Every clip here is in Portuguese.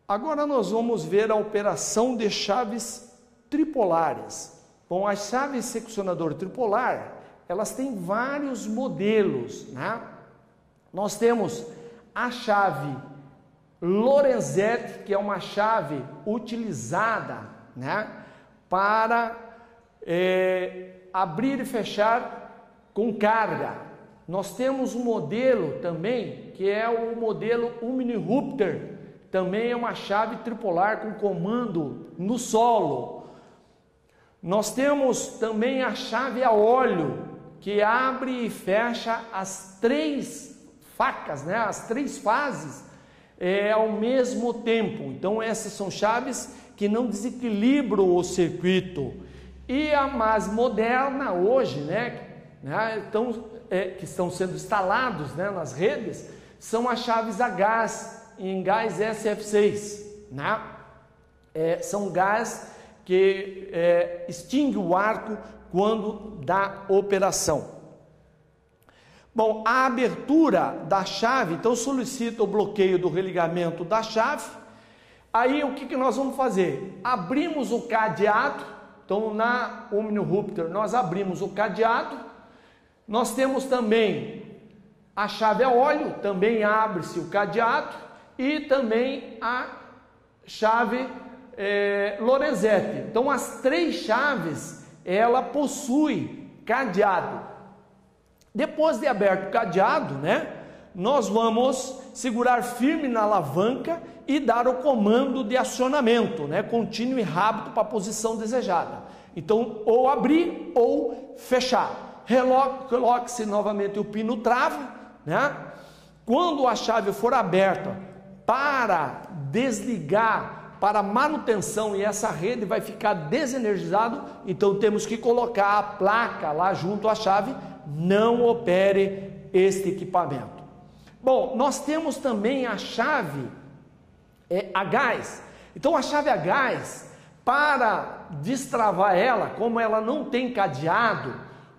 Agora nós vamos ver a operação de chaves tripolares. Bom, a chave seccionador tripolar, elas têm vários modelos, né? Nós temos a chave Lorenzetti, que é uma chave utilizada, né, para abrir e fechar com carga. Nós temos um modelo também, que é o modelo Uninterrupter, também é uma chave tripolar com comando no solo. Nós temos também a chave a óleo, que abre e fecha as 3 facas, né, as 3 fases ao mesmo tempo. Então essas são chaves que não desequilibram o circuito. E a mais moderna hoje, que estão sendo instalados, né, nas redes, são as chaves a gás, em gás SF6, né? São gás que extingue o arco quando dá operação. Bom, a abertura da chave, então solicita o bloqueio do religamento da chave. Aí o que nós vamos fazer? Abrimos o cadeado. Então na Uninterrupter nós abrimos o cadeado. Nós temos também a chave a óleo, também abre-se o cadeado. E também a chave Lorenzetti. Então as 3 chaves, ela possui cadeado. Depois de aberto o cadeado, né, nós vamos segurar firme na alavanca e dar o comando de acionamento, né, contínuo e rápido para a posição desejada. Então, ou abrir ou fechar. Coloque-se novamente o pino trava, né? Quando a chave for aberta para desligar, para manutenção, e essa rede vai ficar desenergizada, então temos que colocar a placa lá junto à chave, não opere este equipamento. Bom, nós temos também a chave a gás. Então a chave a gás, para destravar ela, como ela não tem cadeado,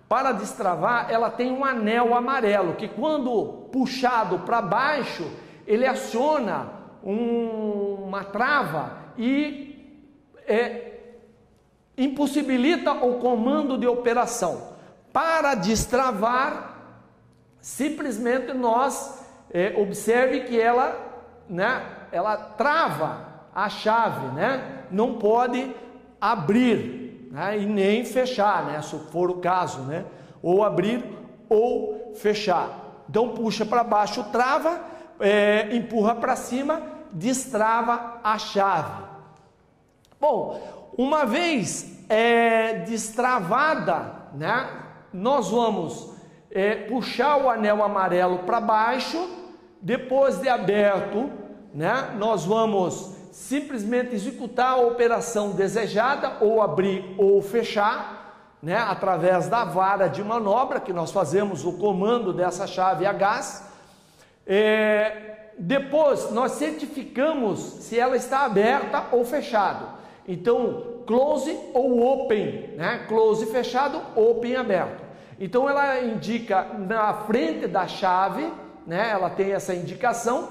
para destravar ela tem um anel amarelo, que quando puxado para baixo, ele aciona uma trava e impossibilita o comando de operação. Para destravar, simplesmente nós observe que ela, né, ela trava a chave, né, não pode abrir, né, e nem fechar, né, se for o caso, né, ou abrir ou fechar. Então puxa para baixo, trava, empurra para cima, destrava a chave. Bom, uma vez destravada, né, nós vamos puxar o anel amarelo para baixo. Depois de aberto, né, nós vamos simplesmente executar a operação desejada, ou abrir ou fechar, né, através da vara de manobra, que nós fazemos o comando dessa chave a gás. Depois nós certificamos se ela está aberta ou fechado. Então close ou open, né? Close fechado, open aberto. Então ela indica na frente da chave, né? Ela tem essa indicação,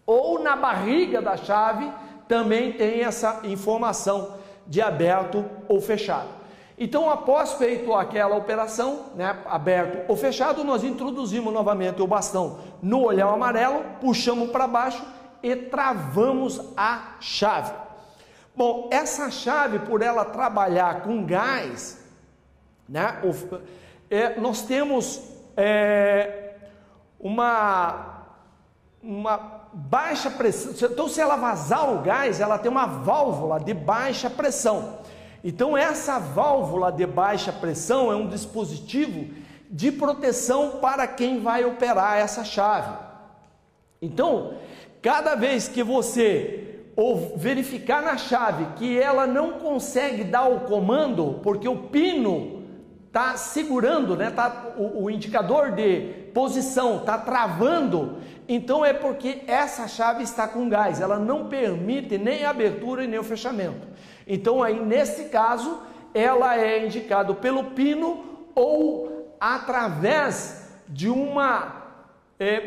ou na barriga da chave também tem essa informação de aberto ou fechado. Então, após feito aquela operação, né, aberto ou fechado, nós introduzimos novamente o bastão no olhão amarelo, puxamos para baixo e travamos a chave. Bom, essa chave, por ela trabalhar com gás, né, nós temos uma baixa pressão. Então, se ela vazar o gás, ela tem uma válvula de baixa pressão. Então essa válvula de baixa pressão é um dispositivo de proteção para quem vai operar essa chave. Então, cada vez que você verificar na chave que ela não consegue dar o comando, porque o pino está segurando, né, o indicador de posição está travando, então é porque essa chave está com gás, ela não permite nem a abertura e nem o fechamento. Então aí nesse caso ela é indicada pelo pino ou através de uma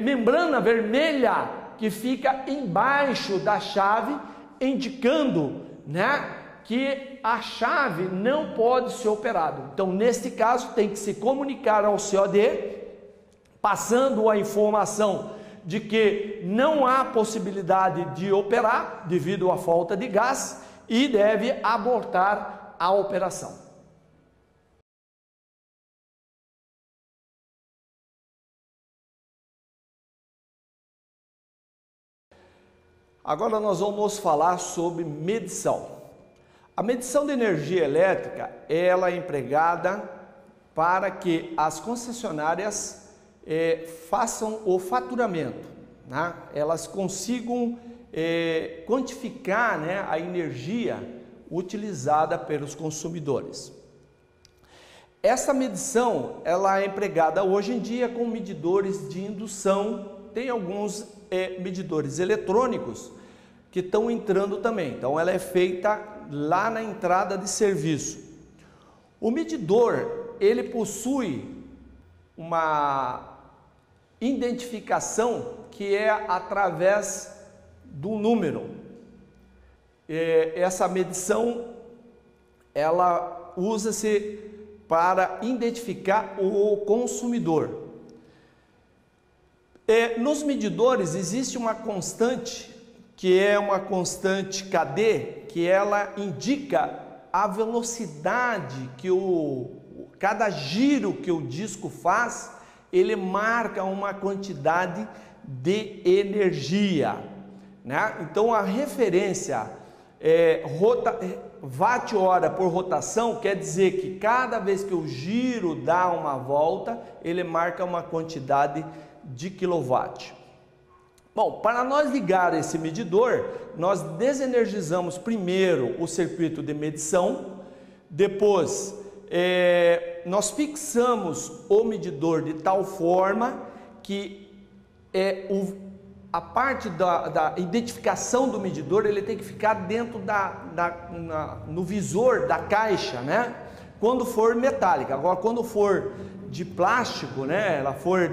membrana vermelha que fica embaixo da chave, indicando, né, que a chave não pode ser operada. Então, neste caso, tem que se comunicar ao COD, passando a informação de que não há possibilidade de operar devido à falta de gás e deve abortar a operação. Agora nós vamos falar sobre medição. A medição de energia elétrica, ela é empregada para que as concessionárias façam o faturamento, né? Elas consigam quantificar, né, a energia utilizada pelos consumidores. Essa medição, ela é empregada hoje em dia com medidores de indução. Tem alguns medidores eletrônicos que estão entrando também. Então, ela é feita lá na entrada de serviço. O medidor, ele possui uma identificação que é através do número. Essa medição, ela usa-se para identificar o consumidor. Nos medidores existe uma constante, que é uma constante KD, que ela indica a velocidade que cada giro que o disco faz, ele marca uma quantidade de energia, né? Então a referência watt-hora por rotação quer dizer que cada vez que o giro dá uma volta, ele marca uma quantidade de quilowatt. Bom, para nós ligar esse medidor, nós desenergizamos primeiro o circuito de medição, depois nós fixamos o medidor de tal forma que a parte da identificação do medidor, ele tem que ficar dentro no visor da caixa, né? Quando for metálica. Agora, quando for de plástico, né? Ela for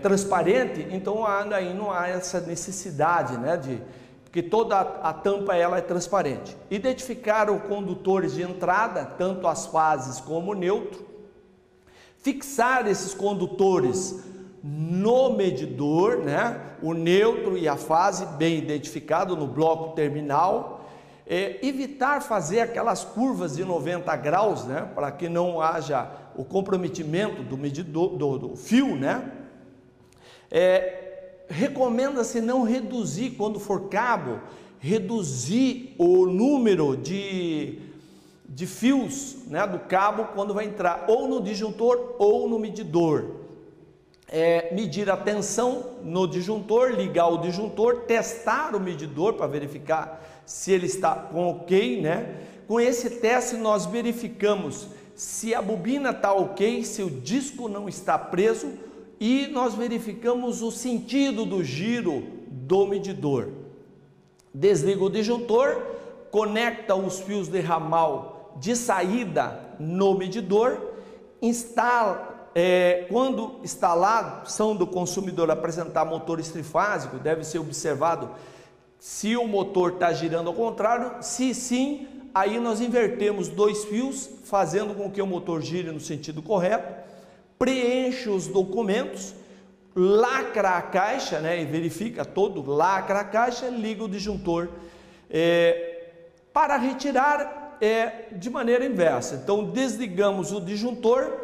transparente, então aí não há essa necessidade, né? Porque toda a tampa ela é transparente. Identificar os condutores de entrada, tanto as fases como o neutro. Fixar esses condutores no medidor, né? O neutro e a fase bem identificado no bloco terminal. Evitar fazer aquelas curvas de 90 graus, né? Para que não haja o comprometimento do medidor, do fio, né? Recomenda-se não reduzir, quando for cabo, reduzir o número de fios, né, do cabo quando vai entrar ou no disjuntor ou no medidor. Medir a tensão no disjuntor, ligar o disjuntor, testar o medidor para verificar se ele está com ok, né? Com esse teste nós verificamos se a bobina está ok, se o disco não está preso, e nós verificamos o sentido do giro do medidor. Desliga o disjuntor, conecta os fios de ramal de saída no medidor, instala. Quando instalado, são do consumidor apresentar motor trifásico, deve ser observado se o motor está girando ao contrário. Se sim, aí nós invertemos dois fios, fazendo com que o motor gire no sentido correto. Preenche os documentos, lacra a caixa, né, e verifica todo, lacra a caixa, liga o disjuntor. Para retirar de maneira inversa. Então desligamos o disjuntor.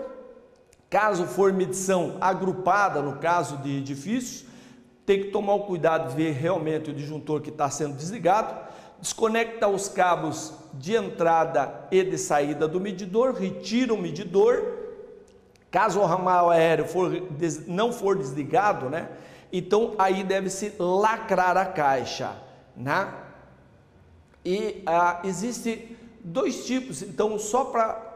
Caso for medição agrupada, no caso de edifícios, tem que tomar o cuidado de ver realmente o disjuntor que está sendo desligado. Desconecta os cabos de entrada e de saída do medidor, retira o medidor. Caso o ramal aéreo não for desligado, né? Então aí deve-se lacrar a caixa, né? E existe dois tipos, então só para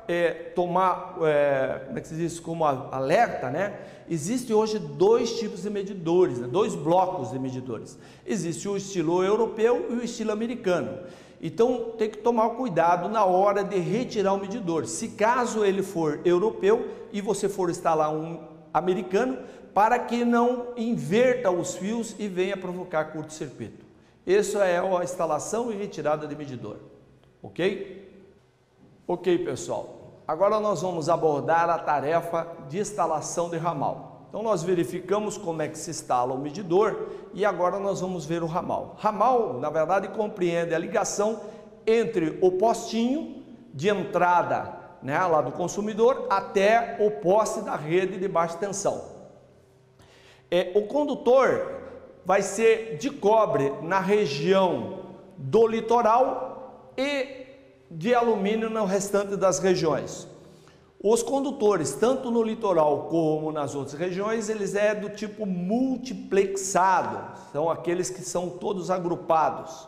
tomar, como é que se diz, como alerta, né? Existe hoje dois tipos de medidores, né? Dois blocos de medidores. Existe o estilo europeu e o estilo americano. Então tem que tomar cuidado na hora de retirar o medidor. Se caso ele for europeu e você for instalar um americano, para que não inverta os fios e venha provocar curto-circuito. Essa é a instalação e retirada de medidor, ok? Ok, pessoal. Agora nós vamos abordar a tarefa de instalação de ramal. Então nós verificamos como é que se instala o medidor e agora nós vamos ver o ramal. Ramal, na verdade, compreende a ligação entre o postinho de entrada, né, lá do consumidor até o poste da rede de baixa tensão. O condutor vai ser de cobre na região do litoral e de alumínio no restante das regiões. Os condutores, tanto no litoral como nas outras regiões, eles é do tipo multiplexado, são aqueles que são todos agrupados.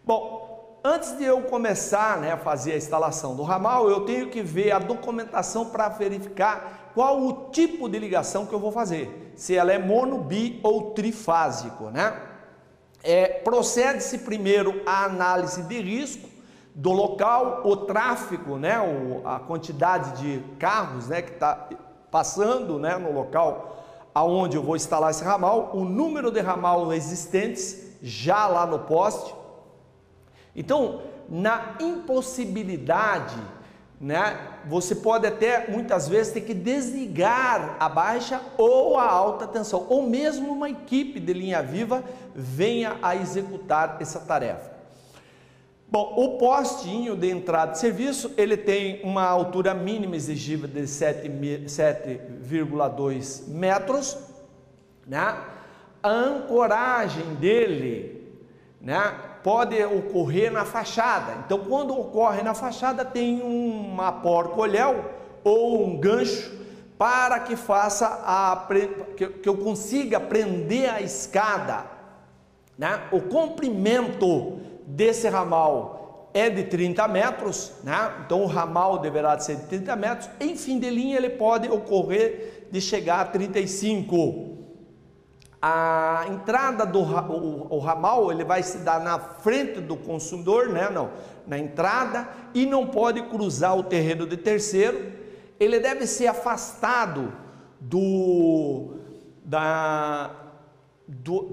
Bom, antes de eu começar, né, a fazer a instalação do ramal, eu tenho que ver a documentação para verificar qual o tipo de ligação que eu vou fazer, se ela é mono, bi ou trifásico, né? Procede-se primeiro a análise de risco do local, o tráfego, né, a quantidade de carros, né, que está passando, né, no local aonde eu vou instalar esse ramal, o número de ramal existentes já lá no poste. Então, na impossibilidade, né, você pode até muitas vezes ter que desligar a baixa ou a alta tensão, ou mesmo uma equipe de linha viva venha a executar essa tarefa. Bom, o postinho de entrada de serviço, ele tem uma altura mínima exigível de 7,2 metros, né? A ancoragem dele, né, pode ocorrer na fachada. Então, quando ocorre na fachada, tem uma porca-olhel ou um gancho para que faça que eu consiga prender a escada, né? O comprimento desse ramal é de 30 metros, né? Então o ramal deverá ser de 30 metros. Em fim de linha ele pode ocorrer de chegar a 35. A entrada do ramal ele vai se dar na frente do consumidor, né? Não, na entrada, e não pode cruzar o terreno de terceiro. Ele deve ser afastado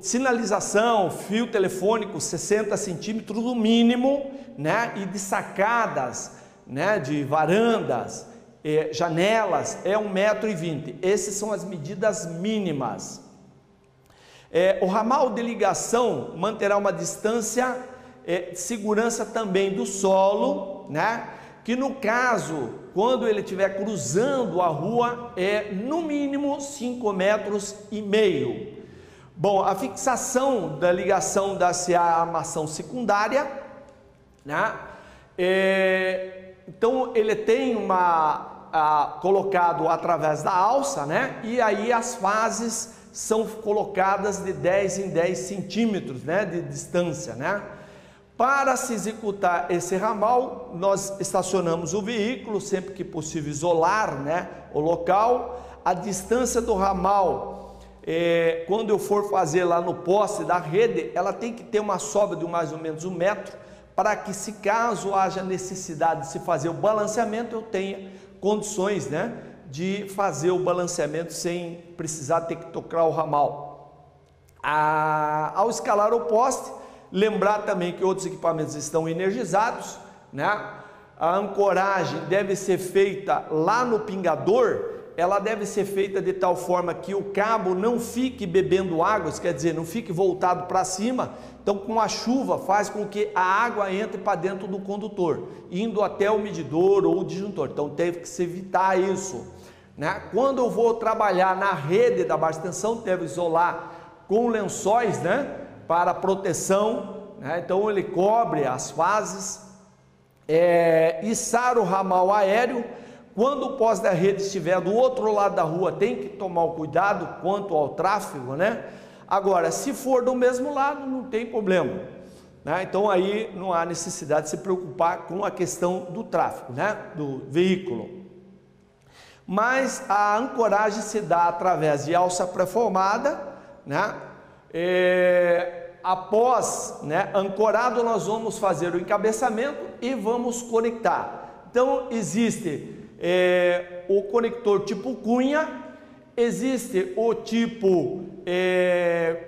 sinalização, fio telefônico 60 centímetros no mínimo, né? E de sacadas, né, de varandas, janelas é 1,20 m. Essas são as medidas mínimas. O ramal de ligação manterá uma distância de segurança também do solo, né? Que no caso, quando ele estiver cruzando a rua, é no mínimo 5,5 metros. Bom, a fixação da ligação da-se à armação secundária, né? Então ele tem colocado através da alça, né? E aí as fases são colocadas de 10 em 10 centímetros, né, de distância, né? Para se executar esse ramal, nós estacionamos o veículo, sempre que possível isolar, né, o local. A distância do ramal, quando eu for fazer lá no poste da rede, ela tem que ter uma sobra de mais ou menos 1 metro, para que, se caso haja necessidade de se fazer o balanceamento, eu tenha condições, né, de fazer o balanceamento sem precisar ter que tocar o ramal. Ao escalar o poste, lembrar também que outros equipamentos estão energizados, né? A ancoragem deve ser feita lá no pingador. Ela deve ser feita de tal forma que o cabo não fique bebendo água, quer dizer, não fique voltado para cima. Então, com a chuva, faz com que a água entre para dentro do condutor, indo até o medidor ou o disjuntor. Então, teve que se evitar isso, né? Quando eu vou trabalhar na rede da baixa tensão, devo isolar com lençóis, né, para proteção, né? Então, ele cobre as fases, içar o ramal aéreo. Quando o poste da rede estiver do outro lado da rua, tem que tomar o cuidado quanto ao tráfego, né? Agora, se for do mesmo lado, não tem problema, né? Então aí não há necessidade de se preocupar com a questão do tráfego, né, do veículo. Mas a ancoragem se dá através de alça pré-formada, né? Após, né, ancorado, nós vamos fazer o encabeçamento e vamos conectar. Então existe o conector tipo cunha Existe o tipo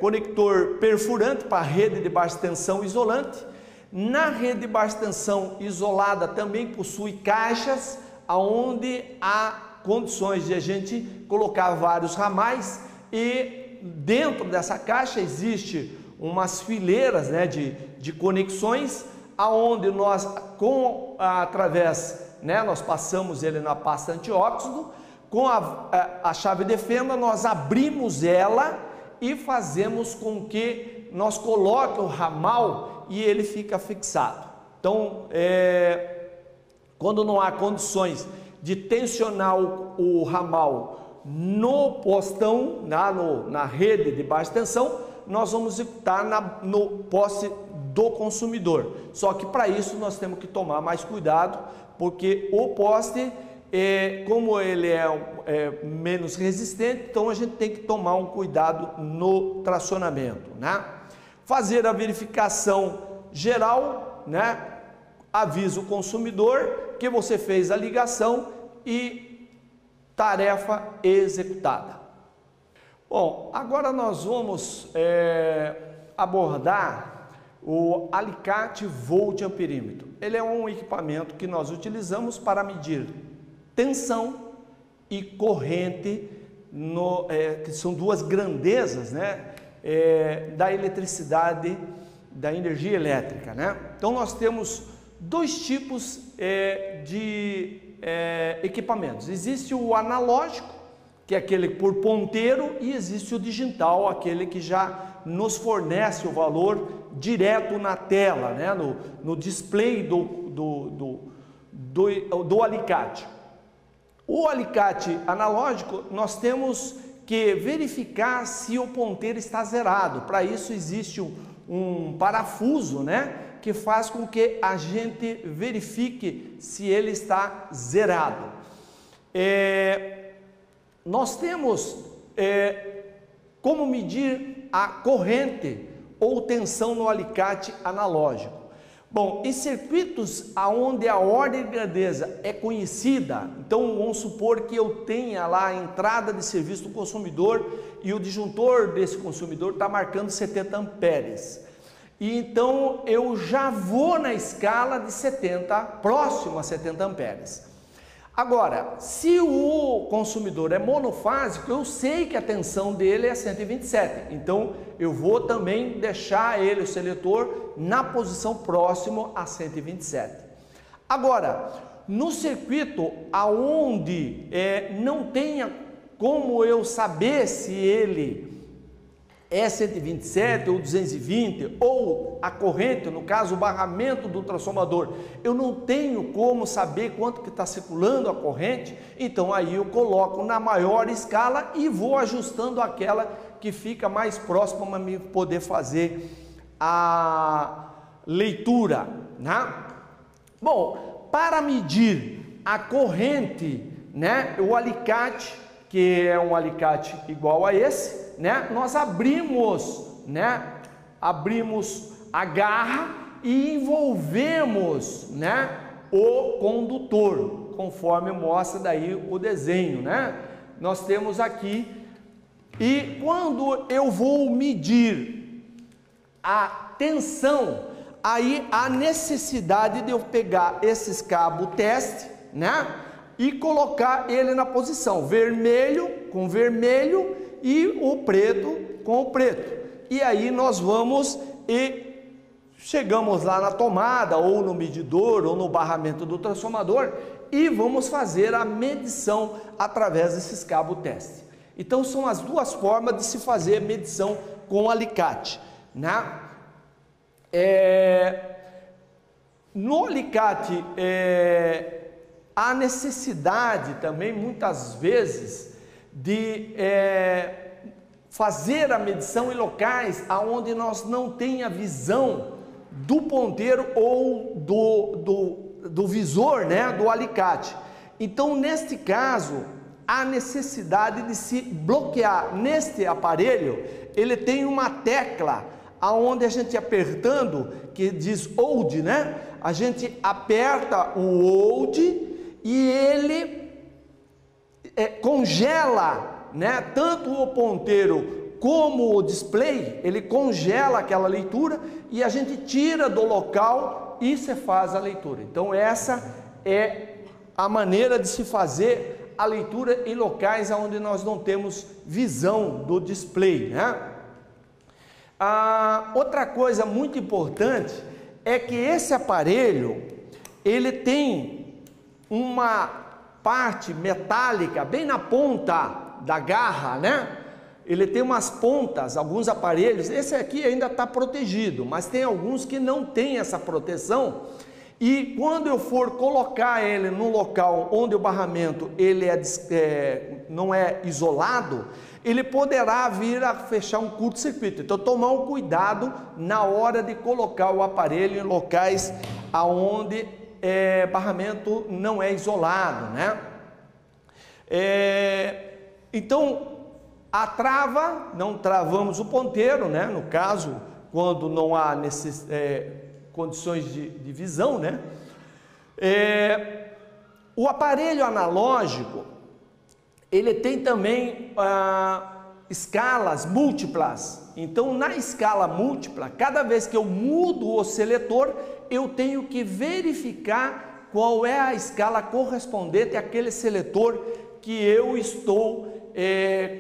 conector perfurante para rede de baixa tensão isolante. Na rede de baixa tensão isolada também possui caixas onde há condições de a gente colocar vários ramais, e dentro dessa caixa existe umas fileiras, né, de conexões, aonde nós nós passamos ele na pasta antióxido, com a chave de fenda nós abrimos ela e fazemos com que nós coloque o ramal e ele fica fixado. Então, quando não há condições de tensionar o ramal no postão, na rede de baixa tensão, nós vamos executar no poste do consumidor. Só que para isso nós temos que tomar mais cuidado, porque o poste, como ele é menos resistente, então a gente tem que tomar um cuidado no tracionamento, né? Fazer a verificação geral, né? Avisa o consumidor que você fez a ligação e tarefa executada. Bom, agora nós vamos abordar o alicate volt-amperímetro. Ele é um equipamento que nós utilizamos para medir tensão e corrente, que são duas grandezas, né, da eletricidade, da energia elétrica, né? Então nós temos dois tipos de equipamentos. Existe o analógico, que é aquele por ponteiro, e existe o digital, aquele que já nos fornece o valor direto na tela, né? no display do alicate. O alicate analógico, nós temos que verificar se o ponteiro está zerado. Para isso existe um parafuso, né, que faz com que a gente verifique se ele está zerado. Nós temos como medir a corrente ou tensão no alicate analógico. Bom, em circuitos onde a ordem de grandeza é conhecida, então vamos supor que eu tenha lá a entrada de serviço do consumidor e o disjuntor desse consumidor está marcando 70 amperes. E então eu já vou na escala de 70, próximo a 70 amperes. Agora, se o consumidor é monofásico, eu sei que a tensão dele é 127. Então, eu vou também deixar ele, o seletor, na posição próximo a 127. Agora, no circuito aonde não tenha como eu saber se ele é 127 ou 220, ou a corrente, no caso o barramento do transformador, eu não tenho como saber quanto que está circulando a corrente, então aí eu coloco na maior escala e vou ajustando aquela que fica mais próxima para me poder fazer a leitura, né? Bom, para medir a corrente, né, o alicate, que é um alicate igual a esse, né, nós abrimos a garra e envolvemos, né, o condutor, conforme mostra daí o desenho, né? Nós temos aqui, e quando eu vou medir a tensão, aí há necessidade de eu pegar esses cabos teste, né, e colocar ele na posição vermelho com vermelho e o preto com o preto. E aí nós vamos e chegamos lá na tomada, ou no medidor, ou no barramento do transformador, e vamos fazer a medição através desses cabos teste. Então são as duas formas de se fazer medição com alicate, né? No alicate há necessidade também, muitas vezes, de fazer a medição em locais onde nós não tenha visão do ponteiro ou do visor, né, do alicate. Então, neste caso, há necessidade de se bloquear. Neste aparelho, ele tem uma tecla, aonde a gente apertando, que diz hold, né? A gente aperta o hold e ele congela né, tanto o ponteiro como o display, ele congela aquela leitura e a gente tira do local e você faz a leitura. Então essa é a maneira de se fazer a leitura em locais onde nós não temos visão do display, né? Outra coisa muito importante é que esse aparelho, ele tem uma parte metálica bem na ponta da garra, né? Ele tem umas pontas, alguns aparelhos, esse aqui ainda está protegido, mas tem alguns que não tem essa proteção, e quando eu for colocar ele no local onde o barramento ele não é isolado, ele poderá vir a fechar um curto-circuito. Então tomar um cuidado na hora de colocar o aparelho em locais aonde barramento não é isolado, né? Então a trava, não travamos o ponteiro, né? No caso, quando não há condições de visão, né? O aparelho analógico, ele tem também escalas múltiplas. Então, na escala múltipla, cada vez que eu mudo o seletor, eu tenho que verificar qual é a escala correspondente àquele seletor que eu estou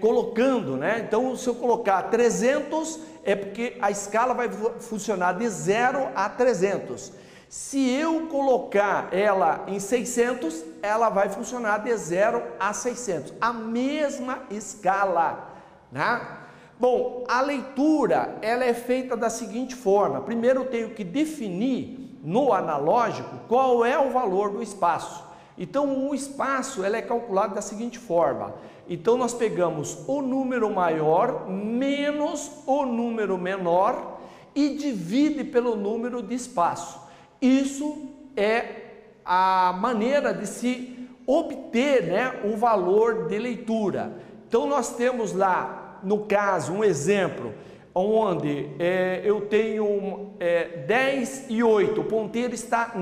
colocando, né? Então, se eu colocar 300, é porque a escala vai funcionar de 0 a 300. Se eu colocar ela em 600, ela vai funcionar de 0 a 600. A mesma escala, né? Bom, a leitura, ela é feita da seguinte forma. Primeiro eu tenho que definir no analógico qual é o valor do espaço. Então, o espaço é calculado da seguinte forma. Então, nós pegamos o número maior menos o número menor e divide pelo número de espaço. Isso é a maneira de se obter, né, o valor de leitura. Então, nós temos lá, no caso, um exemplo, onde eu tenho 10 e 8, o ponteiro está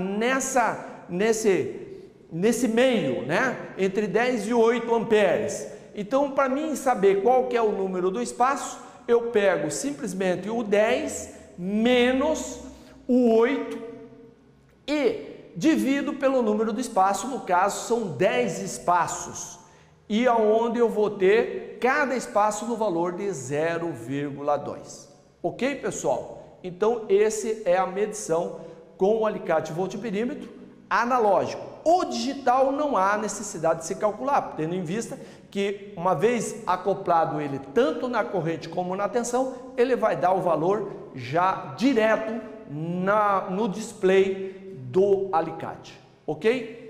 nesse meio, né? Entre 10 e 8 amperes. Então, para mim saber qual que é o número do espaço, eu pego simplesmente o 10 menos o 8 e divido pelo número do espaço, no caso são 10 espaços, e aonde eu vou ter cada espaço no valor de 0,2. Ok, pessoal? Então, esse é a medição com o alicate voltperímetro analógico. O digital não há necessidade de se calcular, tendo em vista que uma vez acoplado ele tanto na corrente como na tensão, ele vai dar o valor já direto no display do alicate, ok?